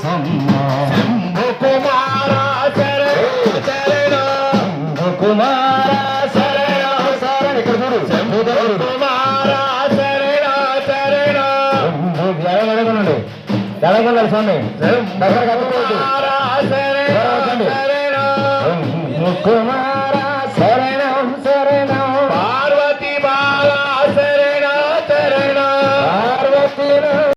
శంభు కుమార శరణ శరణ శంభు కుమార శరణ శరణ ఇక్కడ చూడు శంభు కుమార శరణ శరణ శంభు ఎడగొనండి ఎడగొన్నారు స్వామి దగ్గర కట్టుకోవద్దు శంభు కుమార శరణ